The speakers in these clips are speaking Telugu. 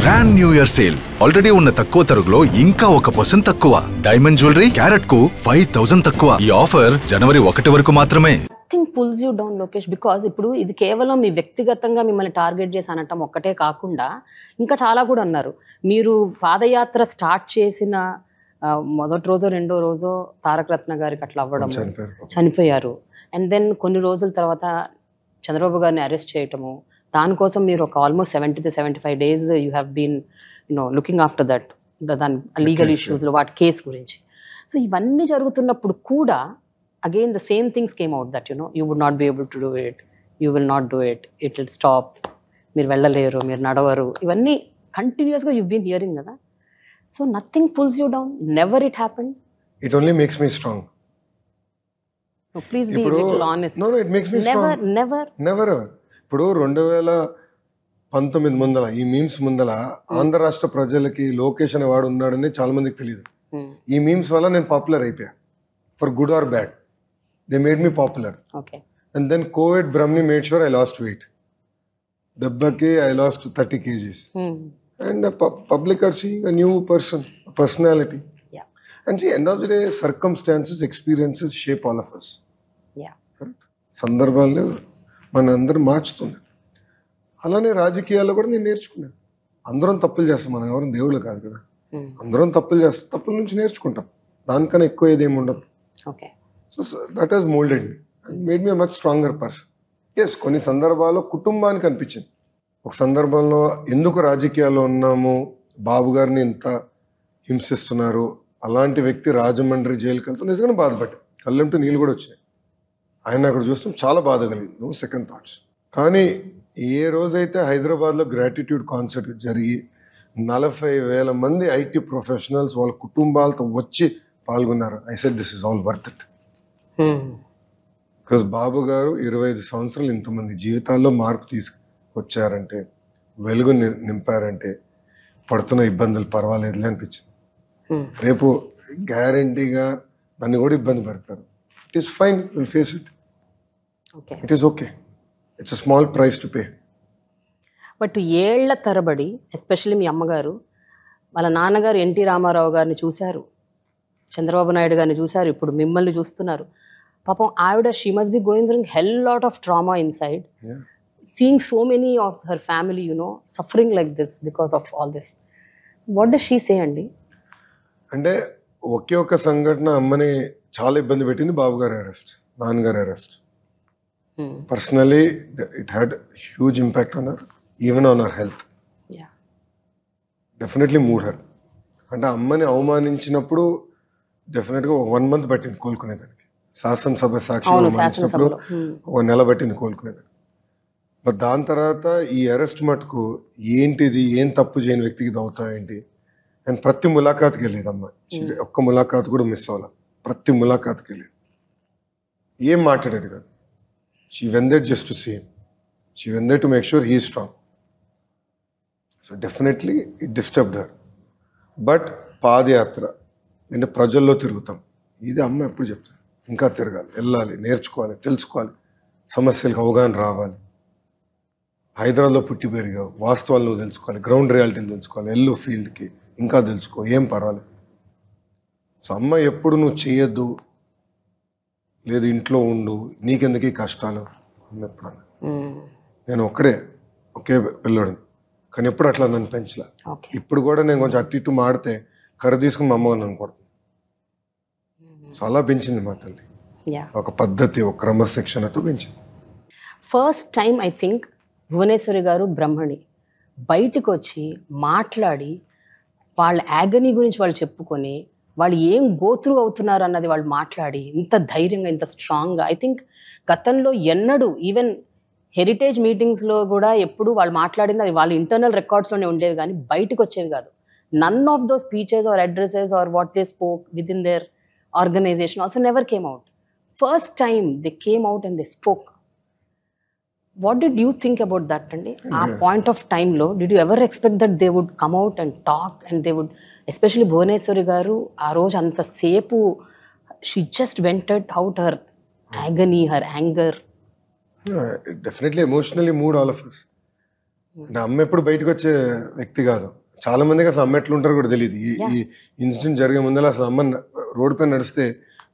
Grand new year sale. Already ఉన్న తక్కువ తరుగులో ఇంకా 1% తక్కువ. డైమండ్ జ్యువెలరీ క్యారెట్ కు 5000 తక్కువ. ఈ ఆఫర్ జనవరి 1 వరకు మాత్రమే. Thing pulls you down Lokesh, because ఇప్పుడు ఇది కేవలం మీ వ్యక్తిగతంగా మిమ్మల్ని టార్గెట్ చేసి అనటం ఒక్కటే కాకుండా ఇంకా చాలా కూడా అన్నారు. మీరు పాదయాత్ర స్టార్ట్ చేసిన మొదటి రోజో రెండో రోజో తారక రత్న గారికి అట్లా అవ్వడం, చనిపోయారు. అండ్ దెన్ కొన్ని రోజుల తర్వాత చంద్రబాబు గారిని అరెస్ట్ చేయటము, దానికోసం మీరు ఒక almost 70 to 75 days you have been looking after that, దాని లీగల్ ఇష్యూస్లో వాటి కేసు గురించి. సో ఇవన్నీ జరుగుతున్నప్పుడు కూడా again the same things came out that you would not be able to do it, you will not do it, it will stop, మీరు వెళ్ళలేరు, మీరు నడవరు, ఇవన్నీ కంటిన్యూస్గా you've been hearing కదా. So nothing pulls you down, never it happened. It only makes me strong. No, please be a little honest. No, it makes me strong. Never ever. ఇప్పుడు 2019 ముందల ఈ మీమ్స్ ముందల ఆంధ్ర రాష్ట్ర ప్రజలకి లోకేష్ అనే వాడు ఉన్నాడని చాలా మందికి తెలియదు. ఈ మీమ్స్ వల్ల నేను పాపులర్ అయిపోయా, for good or bad. They made me popular. Okay. And then COVID Brahmi made sure I lost weight. Dabbaki I lost 30 kgs. And the public are seeing a new person, a personality. Yeah. And see, end of the day, circumstances, experiences shape all of us. Yeah. Correct? సందర్భాలు మనందరం మార్చుతుంది. అలానే రాజకీయాల్లో కూడా నేను నేర్చుకున్నాను. అందరం తప్పులు చేస్తాం, మనం ఎవరు దేవుళ్ళు కాదు కదా. అందరం తప్పులు చేస్తాం, తప్పుల నుంచి నేర్చుకుంటాం. దానికన్నా ఎక్కువ ఏదేమి ఉండదు. Okay. So that has molded me and made me a much stronger person. Yes, కొన్ని సందర్భాల్లో కుటుంబానికి అనిపించింది. ఒక సందర్భంలో ఎందుకు రాజకీయాల్లో ఉన్నాము, బాబు గారిని ఇంత హింసిస్తున్నారు, అలాంటి వ్యక్తి రాజమండ్రి జైలుకి వెళ్తూ నిజంగా బాధపడ్డా, కళ్ళెంటూ నీళ్ళు కూడా వచ్చినాయి. ఆయన అక్కడ చూస్తాం చాలా బాధ కలిగింది, నో సెకండ్ థాట్స్. కానీ ఏ రోజైతే హైదరాబాద్లో గ్రాటిట్యూడ్ కాన్సర్ట్ జరిగి 40,000 మంది ఐటీ ప్రొఫెషనల్స్ వాళ్ళ కుటుంబాలతో వచ్చి పాల్గొన్నారు, I said this is all worth it. Because Babu garu 25 సంవత్సరాలు ఇంతమంది జీవితాల్లో మార్పు తీసుకొచ్చారంటే, వెలుగు నింపారంటే, పడుతున్న ఇబ్బందులు పర్వాలేదులే అనిపించింది. రేపు గ్యారంటీగా దాన్ని కూడా ఇబ్బంది పెడతారు. It is fine, will face it. It is okay, it's a small price to pay. But ఏళ్ల తరబడి ఎస్పెషల్లీ మీ అమ్మగారు వాళ్ళ నాన్నగారు ఎన్టీ రామారావు గారిని చూశారు, చంద్రబాబు నాయుడు గారిని చూశారు, ఇప్పుడు మిమ్మల్ని చూస్తున్నారు. పాపం ఆవిడ she must be going through hell lot of trauma inside, seeing so many of her family suffering like this because of all this. What does she సే అండి? అంటే ఒకే ఒక్క సంఘటన అమ్మని చాలా ఇబ్బంది పెట్టింది, బాబు గారి అరెస్ట్, నాన్నగారి arrest. Personally it had huge impact on her, even on her health. Definitely mood her. అంటే అమ్మని అవమానించినప్పుడు డెఫినెట్గా 1 month పట్టింది కోలుకునేదానికి. శాసనసభ సాక్షి అవమానించినప్పుడు 1 నెల పట్టింది కోలుకునేదానికి. మరి దాని తర్వాత ఈ అరెస్ట్ మటుకు ఏంటిది, ఏం తప్పు చేయని వ్యక్తికి అవుతాయేంటి. అండ్ ప్రతి ములాఖాత్కి వెళ్ళేది అమ్మ, ఒక్క ములాఖాత్ కూడా మిస్ అవ్వాలి, ప్రతి ములాఖాత్కి వెళ్ళేది, ఏం మాట్లాడేది కాదు. She wanted just to see him, she wanted to make sure he is strong. So definitely it disturbed her. But padayatra అంటే ప్రజల్లో తిరుగుతాం, ఇది అమ్మ ఎప్పుడు చెప్తాను, ఇంకా తిరగాలి, వెళ్ళాలి, నేర్చుకోవాలి, తెలుసుకోవాలి, సమస్యలకు అవగాహన రావాలి. హైదరాబాద్లో పుట్టి పెరిగావు, వాస్తవాలు నువ్వు తెలుసుకోవాలి, గ్రౌండ్ రియాలిటీలు తెలుసుకోవాలి, ఎల్లు ఫీల్డ్కి ఇంకా తెలుసుకో, ఏం పర్వాలేదు. సో అమ్మ ఎప్పుడు నువ్వు చేయొద్దు, లేదు ఇంట్లో ఉండు, నీకెందుకు కష్టాలు అమ్మ ఎప్పుడు అన్న. నేను ఒకే పిల్లోడిని, కానీ ఎప్పుడు అట్లా నన్ను పెంచలే. ఇప్పుడు కూడా నేను కొంచెం అటు ఇటు మాడితే కర్ర తీసుకుని మా అమ్మ నన్ను కొడుతుంది. సో అలా పెంచింది మా తల్లి, ఒక పద్ధతి, ఒక క్రమశిక్షణతో పెంచింది. First time I think Bhuvaneswari గారు బ్రహ్మణి బయటకు వచ్చి మాట్లాడి వాళ్ళ యాగనీ గురించి వాళ్ళు చెప్పుకొని వాళ్ళు ఏం గోత్రు అవుతున్నారు అన్నది వాళ్ళు మాట్లాడి ఇంత ధైర్యంగా, ఇంత స్ట్రాంగ్గా, ఐ థింక్ గతంలో ఎన్నడూ ఈవెన్ హెరిటేజ్ మీటింగ్స్లో కూడా ఎప్పుడు వాళ్ళు మాట్లాడింది అది వాళ్ళ ఇంటర్నల్ రికార్డ్స్లోనే ఉండేవి కానీ బయటకు వచ్చేవి కాదు. None of those speeches or addresses or what they spoke with in their organization also never came out. First time they came out and they spoke. What did you think about that, Andi? At point of time lo, did you ever expect that they would come out and talk and they would, especially Bhuvaneshwari garu, aa roju anta sepu she just vented out her agony, her anger. It definitely emotionally moved all of us. అంటే అమ్మ ఎప్పుడు బయటకు వచ్చే వ్యక్తి కాదు. చాలా మందికి అసలు అమ్మ ఎట్లుంటారో కూడా తెలియదు. ఈ ఇన్సిడెంట్ జరిగే ముందర అసలు అమ్మ రోడ్డు పైన నడిస్తే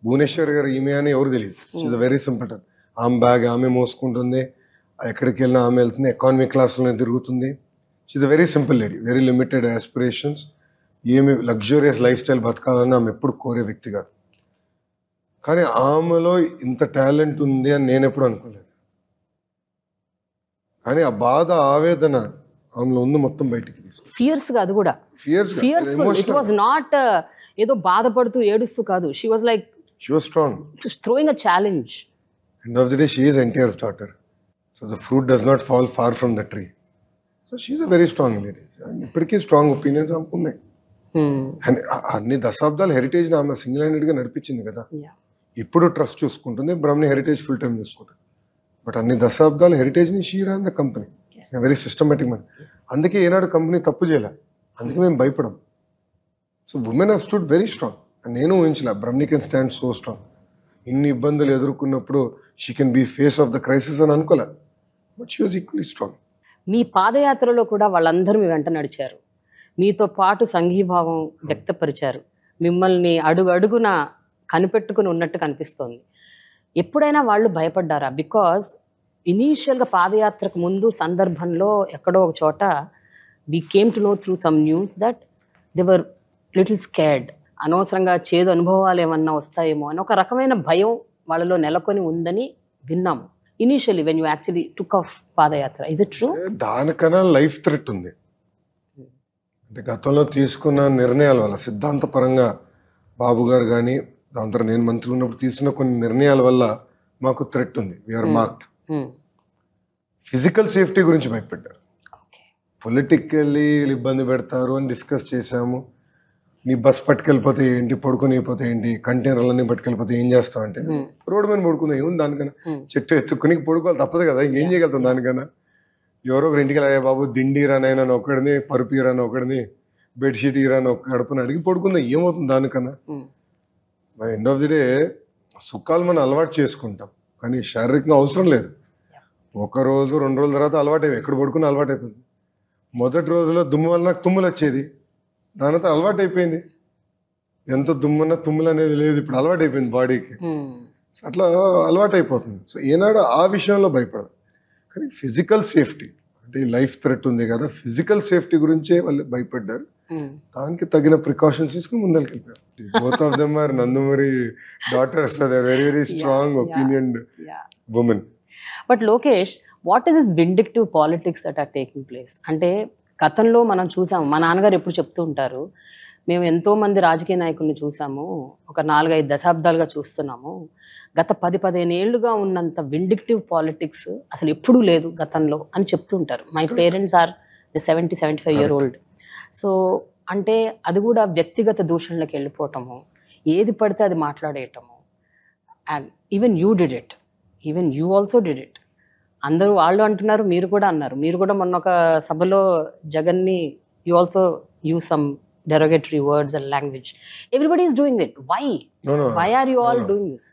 భువనేశ్వర్ గారు ఈమె అని ఎవరు తెలియదు. She's very simple. ఆమె బ్యాగ్ ఆమె మోసుకుంటుంది, ఎక్కడికి వెళ్ళినా ఆమె వెళ్తుంది, ఎకానమిక్ క్లాస్లోనే తిరుగుతుంది. She's very simple lady, very limited aspirations. ఏమి లగ్జూరియస్ లైఫ్ స్టైల్ బతకాలని ఆమె ఎప్పుడు కోరే వ్యక్తి కాదు. కానీ ఆమెలో ఇంత టాలెంట్ ఉంది అని నేను ఎప్పుడు అనుకోలేదు. కానీ ఆ బాధ ఆవేదన ఆమెలో ఉంది మొత్తం బయటికి. ఫియర్స్ గా అది కూడా ఫియర్స్ఫుల్. ఇట్ వాజ్ నాట్ ఏదో బాధపడుతూ ఏడుస్తూ కాదు. She was like she was strong, throwing a challenge. End of the day she is NTR's daughter. So the fruit does not fall far from the tree. So she is a very strong lady. ఇప్పటికీ స్ట్రాంగ్ ఒపీనియన్స్ ఆమెకు ఉన్నాయి. అన్ని దశాబ్దాలు హెరిటేజ్ ఆమె సింగిల్ హ్యాండెడ్ గా నడిపించింది కదా. ఇప్పుడు ట్రస్ట్ చూసుకుంటుంది, బ్రహ్మని హెరిటేజ్ ఫుల్ టైం చూసుకుంటుంది. బట్ అన్ని దశాబ్దాలు హెరిటేజ్ ని she run the company very systematic man. అందుకే ఏనాడు కంపెనీ తప్పు చేయలే, అందుకే మేము భయపడం. So women have stood very strong. నేను ఊహించలే బ్రహ్మని కెన్ స్టాండ్ సో స్ట్రాంగ్. ఇన్ని ఇబ్బందులు ఎదుర్కొన్నప్పుడు she can be face of the crisis అని అనుకోలే. But she was equally strong. మీ పాదయాత్రలో కూడా వాళ్ళందరూ మీ వెంట నడిచారు, మీతో పాటు సంఘీభావం వ్యక్తపరిచారు, మిమ్మల్ని అడుగు అడుగున కనిపెట్టుకుని ఉన్నట్టు కనిపిస్తోంది. ఎప్పుడైనా వాళ్ళు భయపడ్డారా? బికాజ్ ఇనీషియల్గా పాదయాత్రకు ముందు సందర్భంలో ఎక్కడో ఒక చోట we came to know through some news that they were little scared. అనవసరంగా చేదు అనుభవాలు ఏమన్నా వస్తాయేమో అని ఒక రకమైన భయం వాళ్ళలో నెలకొని ఉందని విన్నాము initially when you actually took off padayatra. Is it true? దానికన్నా లైఫ్ థ్రెట్ ఉంది. అంటే గతంలో తీసుకున్న నిర్ణయాల వల్ల, సిద్ధాంతపరంగా బాబు గారు కానీ దాని తర్వాత నేను మంత్రి ఉన్నప్పుడు తీసుకున్న కొన్ని నిర్ణయాల వల్ల మాకు థ్రెట్ ఉంది. We are marked. ఫిజికల్ సేఫ్టీ గురించి భయపడ్డారు. పొలిటికల్లీ ఇబ్బంది పెడతారు అని డిస్కస్ చేశాము. నీ బస్ పట్టుకెళ్ళిపోతే ఏంటి, పడుకొని అయిపోతే ఏంటి, కంటైనర్లన్నీ పట్టుకెళ్ళిపోతే ఏం చేస్తావు అంటే రోడ్డు మీద పడుకుందా ఏముంది దానికన్నా, చెట్టు ఎత్తుకుని పడుకోవాలి తప్పదు కదా, ఇంకేం చేయగలుగుతాం దానికన్నా. ఎవరో ఒక ఇంటికి వెళ్ళా బాబు దిండి రానైనా ఒకడిని, పరుపు ఇరాని ఒకడిని, బెడ్షీట్ ఇరాని ఒక గడపని అడిగి పడుకుందా ఏమవుతుంది దానికన్నా. ఎండ్ ఆఫ్ ది డే సుఖాలు మనం అలవాటు చేసుకుంటాం, కానీ శారీరకంగా అవసరం లేదు. ఒక రోజు 2 రోజుల తర్వాత అలవాటు అయిపోయి ఎక్కడ పడుకుని అలవాటు అయిపోయింది. మొదటి రోజులో దుమ్ము వల్ల నాకు తుమ్ములు వచ్చేది, దాని తర్వాత అలవాటు అయిపోయింది. ఎంత దుమ్మున్నా తుమ్ములు అనేది లేదు, ఇప్పుడు అలవాటు అయిపోయింది బాడీకి. అట్లా అలవాటు అయిపోతుంది. సో ఏనాడు ఆ విషయంలో భయపడదు. కానీ ఫిజికల్ సేఫ్టీ అంటే లైఫ్ థ్రెట్ ఉంది కదా, ఫిజికల్ సేఫ్టీ గురించే వాళ్ళు భయపడ్డారు. దానికి తగిన ప్రికాషన్స్ తీసుకుని ముందరికి వెళ్ళిపోయారు. Both of them are Nandamuri daughters. They are very very strong opinion women. But Lokesh, what is this vindictive politics that are taking place? అంటే గతంలో మనం చూసాము, మా నాన్నగారు ఎప్పుడు చెప్తూ ఉంటారు, మేము ఎంతోమంది రాజకీయ నాయకుల్ని చూసాము, ఒక 4-5 దశాబ్దాలుగా చూస్తున్నాము, గత 10-15 ఏళ్లుగా ఉన్నంత విండిక్టివ్ పాలిటిక్స్ అసలు ఎప్పుడూ లేదు గతంలో అని చెప్తూ ఉంటారు. My parents are 70-75 year old. So అంటే అది కూడా వ్యక్తిగత దూషణలకు వెళ్ళిపోవటము, ఏది పడితే అది మాట్లాడేయటము. Even you did it, even you also did it. అందరూ వాళ్ళు అంటున్నారు, మీరు కూడా అన్నారు. మీరు కూడా మొన్న ఒక సభలో జగన్ని you also use some derogatory words and language. Everybody is doing it. Why? No. Why are you all doing this?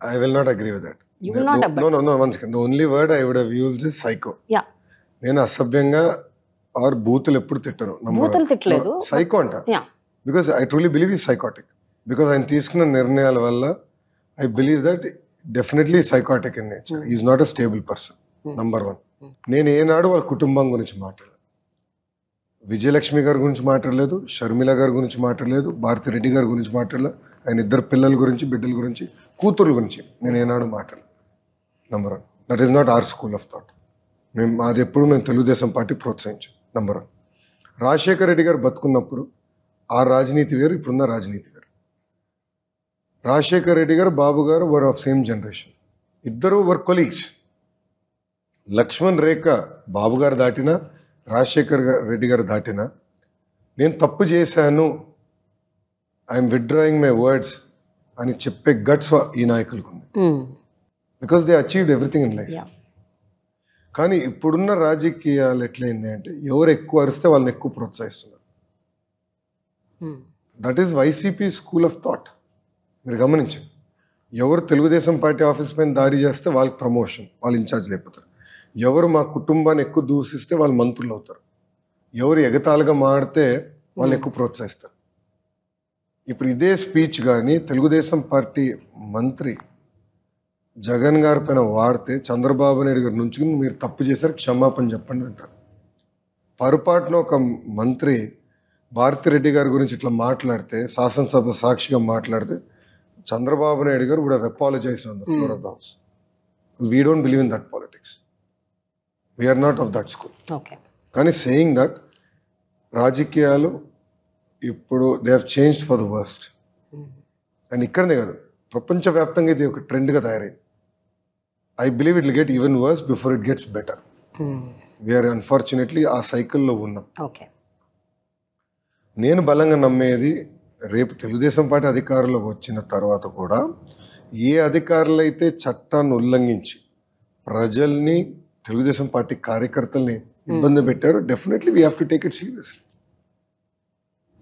I will not agree with that. You will not agree. No. One second. The only word I would have used is psycho. Yeah. నేను అసభ్యంగా ఆర్ బూతులు ఎప్పుడు తిట్టను. బూతులు తిట్టలేదు. సైకో అంట. Yeah. Because I truly believe he's psychotic. Because ఆయన తీసుకున్న నిర్ణయాల వల్ల I believe that definitely psychotic in nature. He's not a stable person. Number 1. నేను ఏనాడు వాళ్ళ కుటుంబం గురించి మాట్లాడలేదు. విజయలక్ష్మి గారి గురించి మాట్లాడలేదు, షర్మిల గారి గురించి మాట్లాడలేదు, భారతిరెడ్డి గారి గురించి మాట్లాడలేదు, ఆయన 2 పిల్లల గురించి, బిడ్డల గురించి, కూతుర్ల గురించి నేను ఏనాడు మాట్లాడలేదు. Number 1. That is not our school of thought. అది ఎప్పుడు మేము తెలుగుదేశం పార్టీ ప్రోత్సహించాం. నంబర్ 1. రాజశేఖర రెడ్డి గారు బతుకున్నప్పుడు ఆ రాజనీతి వేరు, ఇప్పుడున్న రాజనీతి వేరు. రాజశేఖర రెడ్డి గారు, బాబు గారు వర్ ఆఫ్ సేమ్ జనరేషన్. ఇద్దరు వర్ కొలీగ్స్. లక్ష్మణ్ రేఖ బాబు గారు దాటినా, రాజశేఖర్ రెడ్డి గారు దాటినా, నేను తప్పు చేశాను, ఐఎమ్ విత్డ్రాయింగ్ మై వర్డ్స్ అని చెప్పే గట్స్ ఈ నాయకులకు ఉంది. Because they achieved everything in life. కానీ ఇప్పుడున్న రాజకీయాలు ఎట్లయింది అంటే ఎవరు ఎక్కువ అరిస్తే వాళ్ళని ఎక్కువ ప్రోత్సహిస్తున్నారు. That is YCP school of thought. మీరు గమనించండి, ఎవరు తెలుగుదేశం పార్టీ ఆఫీస్ పైన దాడి చేస్తే వాళ్ళకి ప్రమోషన్, వాళ్ళు ఇన్ఛార్జ్ లేకపోతారు. ఎవరు మా కుటుంబాన్ని ఎక్కువ దూషిస్తే వాళ్ళు మంత్రులు అవుతారు, ఎవరు ఎగతాళిగా మాడితే వాళ్ళు ఎక్కువ ప్రోత్సహిస్తారు. ఇప్పుడు ఇదే స్పీచ్ కానీ తెలుగుదేశం పార్టీ మంత్రి జగన్ గారి పైన వాడితే చంద్రబాబు నాయుడు గారు నుంచి మీరు తప్పు చేశారు క్షమాపణ చెప్పండి అంటారు. పొరపాటున ఒక మంత్రి భారతిరెడ్డి గారి గురించి ఇట్లా మాట్లాడితే, శాసనసభ సాక్షిగా మాట్లాడితే, చంద్రబాబు నాయుడు గారు would have apologized on the floor of the house. We don't believe in that politics, we're not of that school. కానీ సేయింగ్ దట్ రాజకీయాలు ఇప్పుడు they have changed for the worst. And ఇక్కడనే కాదు, ప్రపంచవ్యాప్తంగా ఇది ఒక ట్రెండ్గా తయారైంది. I believe it will get even worse before it gets better. We're unfortunately ఆ సైకిల్లో ఉన్నాం. నేను బలంగా నమ్మేది, రేపు తెలుగుదేశం పార్టీ అధికారంలోకి వచ్చిన తర్వాత కూడా ఏ అధికారులు అయితే చట్టాన్ని ఉల్లంఘించి ప్రజల్ని, తెలుగుదేశం పార్టీ కార్యకర్తల్ని ఇబ్బంది పెట్టారో definitely we have to take it seriously.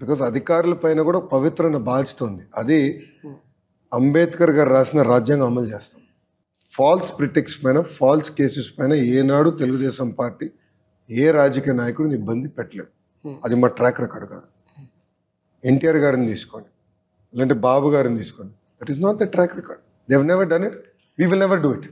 Because అధికారుల పైన కూడా పవిత్రమైన బాధ్యత ఉంది. అది అంబేద్కర్ గారు రాసిన రాజ్యాంగం అమలు చేస్తాం. ఫాల్స్ ప్రిటిక్స్ పైన, ఫాల్స్ కేసెస్ పైన ఏనాడు తెలుగుదేశం పార్టీ ఏ రాజకీయ నాయకుడిని ఇబ్బంది పెట్టలేదు. అది మా ట్రాక్ రికార్డ్ కాదు. ఎన్టీఆర్ గారిని తీసుకోండి, లేదంటే బాబు గారిని తీసుకోండి, that is not the track record. They have never done it, we will never do it.